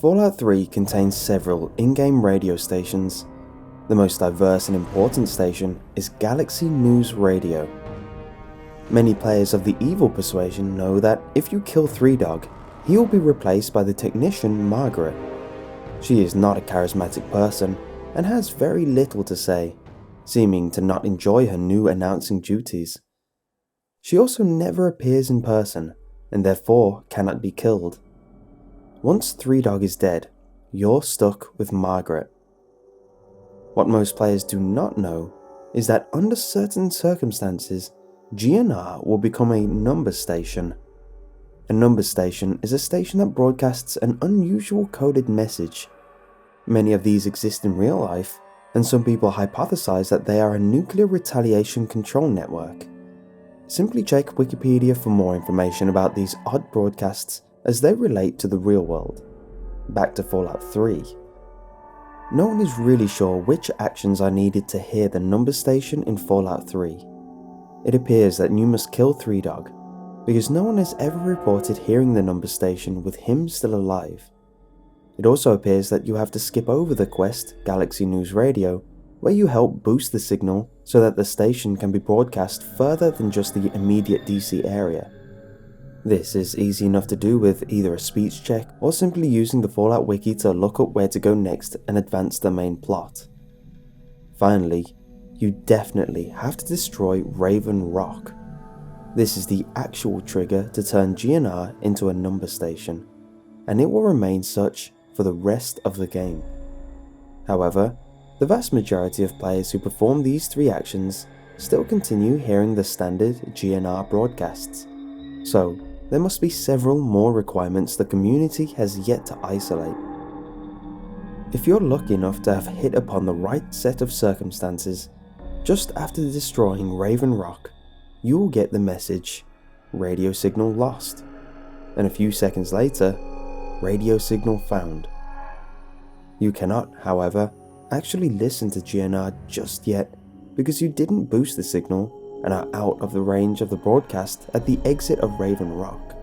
Fallout 3 contains several in-game radio stations. The most diverse and important station is Galaxy News Radio. Many players of the evil persuasion know that if you kill Three Dog, he will be replaced by the technician Margaret. She is not a charismatic person and has very little to say, seeming to not enjoy her new announcing duties. She also never appears in person and therefore cannot be killed. Once Three Dog is dead, you're stuck with Margaret. What most players do not know is that under certain circumstances, GNR will become a number station. A number station is a station that broadcasts an unusual coded message. Many of these exist in real life, and some people hypothesize that they are a nuclear retaliation control network. Simply check Wikipedia for more information about these odd broadcasts as they relate to the real world. Back to Fallout 3. No one is really sure which actions are needed to hear the number station in Fallout 3. It appears that you must kill Three Dog, because no one has ever reported hearing the number station with him still alive. It also appears that you have to skip over the quest, Galaxy News Radio, where you help boost the signal so that the station can be broadcast further than just the immediate DC area. This is easy enough to do with either a speech check or simply using the Fallout wiki to look up where to go next and advance the main plot. Finally, you definitely have to destroy Raven Rock. This is the actual trigger to turn GNR into a number station, and it will remain such for the rest of the game. However, the vast majority of players who perform these three actions still continue hearing the standard GNR broadcasts, so there must be several more requirements the community has yet to isolate. If you're lucky enough to have hit upon the right set of circumstances, just after destroying Raven Rock, you will get the message, radio signal lost, and a few seconds later, radio signal found. You cannot, however, actually listen to GNR just yet because you didn't boost the signal and are out of the range of the broadcast at the exit of Raven Rock.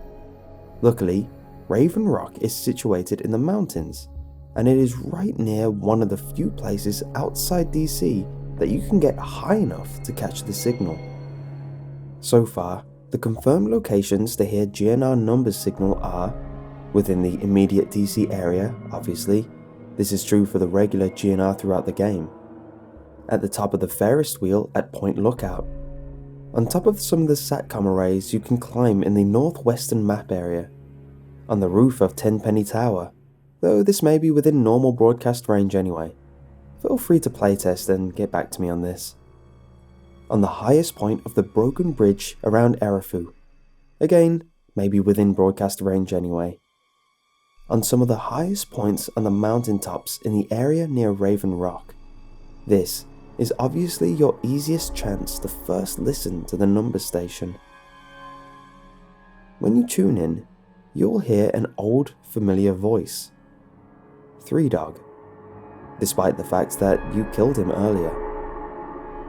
Luckily, Raven Rock is situated in the mountains, and it is right near one of the few places outside DC that you can get high enough to catch the signal. So far, the confirmed locations to hear GNR numbers signal are within the immediate DC area, obviously. This is true for the regular GNR throughout the game. At the top of the Ferris wheel at Point Lookout. On top of some of the SATCOM arrays you can climb in the northwestern map area. On the roof of Tenpenny Tower, though this may be within normal broadcast range anyway. Feel free to playtest and get back to me on this. On the highest point of the broken bridge around Erifu. Again, maybe within broadcast range anyway. On some of the highest points on the mountaintops in the area near Raven Rock. This is obviously your easiest chance to first listen to the number station. When you tune in, you'll hear an old familiar voice. Three Dog, despite the fact that you killed him earlier.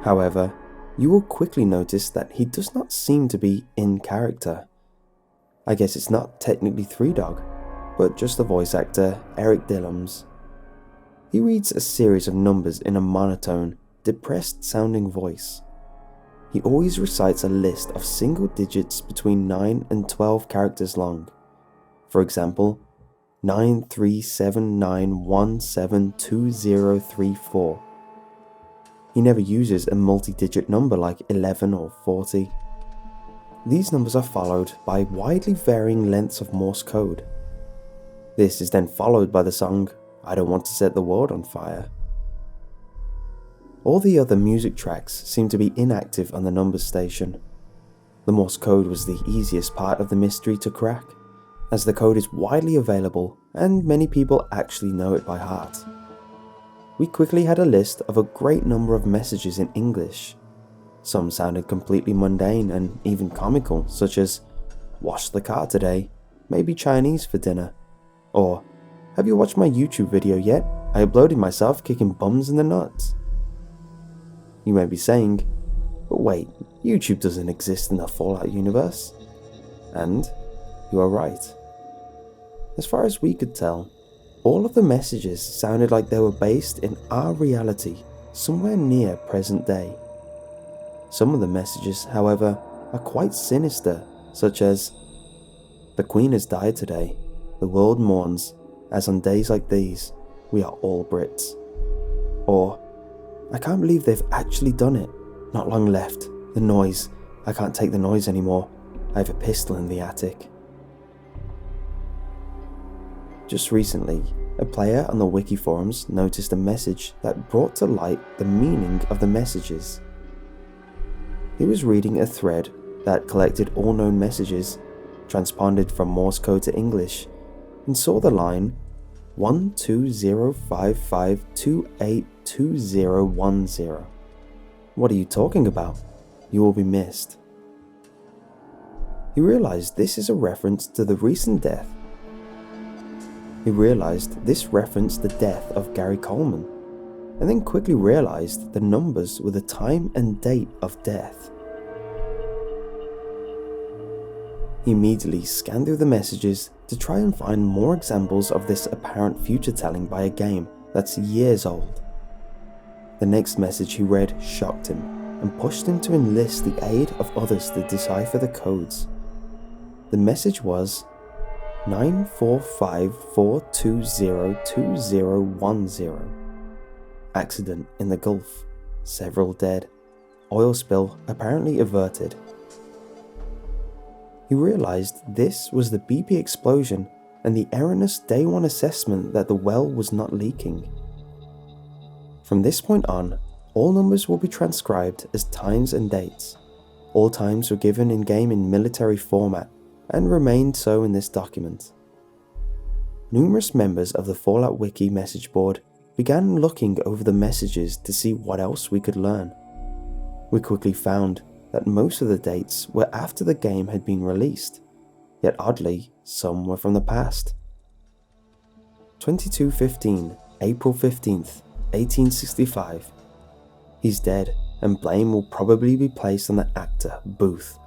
However, you will quickly notice that he does not seem to be in character. I guess it's not technically Three Dog, but just the voice actor Eric Dillums. He reads a series of numbers in a monotone, depressed sounding voice. He always recites a list of single digits between 9 and 12 characters long. For example, 93791720034. He never uses a multi-digit number like 11 or 40. These numbers are followed by widely varying lengths of Morse code. This is then followed by the song, I Don't Want to Set the World on Fire. All the other music tracks seem to be inactive on the numbers station. The Morse code was the easiest part of the mystery to crack, as the code is widely available and many people actually know it by heart. We quickly had a list of a great number of messages in English. Some sounded completely mundane and even comical, such as, wash the car today, maybe Chinese for dinner, or, have you watched my YouTube video yet? I uploaded myself kicking bums in the nuts. You may be saying, but wait, YouTube doesn't exist in the Fallout universe. And you are right. As far as we could tell, All of the messages sounded like they were based in our reality, somewhere near present day. Some of the messages, however, are quite sinister, such as, "The Queen has died today. The world mourns, as on days like these, we are all Brits." Or, "I can't believe they've actually done it. Not long left. The noise. I can't take the noise anymore. I have a pistol in the attic." Just recently, a player on the wiki forums noticed a message that brought to light the meaning of the messages. He was reading a thread that collected all known messages, transponded from Morse code to English, and saw the line 12055282010. "What are you talking about? You will be missed." He realized this is a reference to the recent death. He realized this referenced the death of Gary Coleman, and then quickly realized the numbers were the time and date of death. He immediately scanned through the messages to try and find more examples of this apparent future telling by a game that's years old. The next message he read shocked him and pushed him to enlist the aid of others to decipher the codes. The message was 945420210. Accident in the Gulf. Several dead. Oil spill apparently averted. He realized this was the BP explosion and the erroneous day one assessment that the well was not leaking. From this point on, all numbers will be transcribed as times and dates. All times were given in-game in military format and remained so in this document. Numerous members of the Fallout Wiki message board began looking over the messages to see what else we could learn. We quickly found that most of the dates were after the game had been released, yet oddly, some were from the past. 2215, April 15th, 1865. He's dead, and blame will probably be placed on the actor, Booth.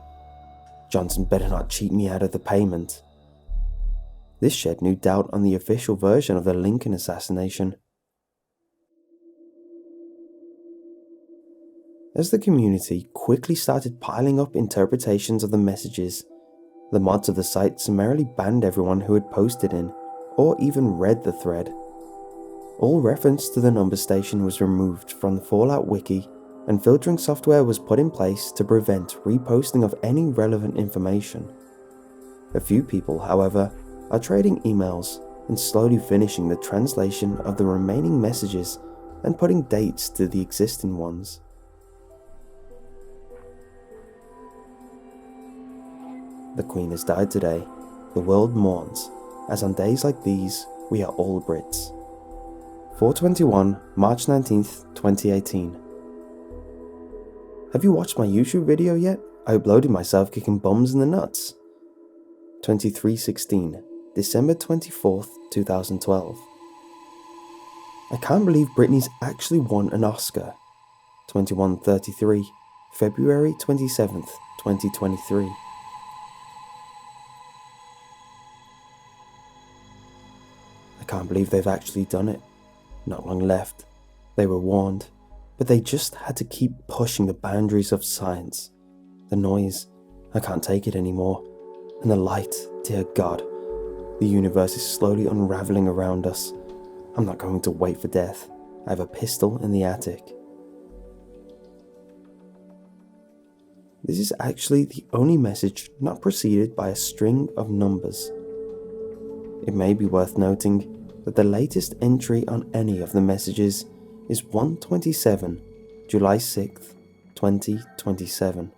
Johnson better not cheat me out of the payment. This shed new doubt on the official version of the Lincoln assassination. As the community quickly started piling up interpretations of the messages, the mods of the site summarily banned everyone who had posted in, or even read the thread. All reference to the number station was removed from the Fallout Wiki, and filtering software was put in place to prevent reposting of any relevant information. A few people, however, are trading emails and slowly finishing the translation of the remaining messages and putting dates to the existing ones. The Queen has died today. The world mourns, as on days like these, we are all Brits. 421, March 19th, 2018. Have you watched my YouTube video yet? I uploaded myself kicking bums in the nuts. 2316, December 24th, 2012. I can't believe Britney's actually won an Oscar. 2133, February 27th, 2023. I can't believe they've actually done it. Not long left. They were warned, but they just had to keep pushing the boundaries of science. The noise, I can't take it anymore. And the light, dear God. The universe is slowly unraveling around us. I'm not going to wait for death. I have a pistol in the attic. This is actually the only message not preceded by a string of numbers. It may be worth noting that the latest entry on any of the messages is 127, July 6th, 2027.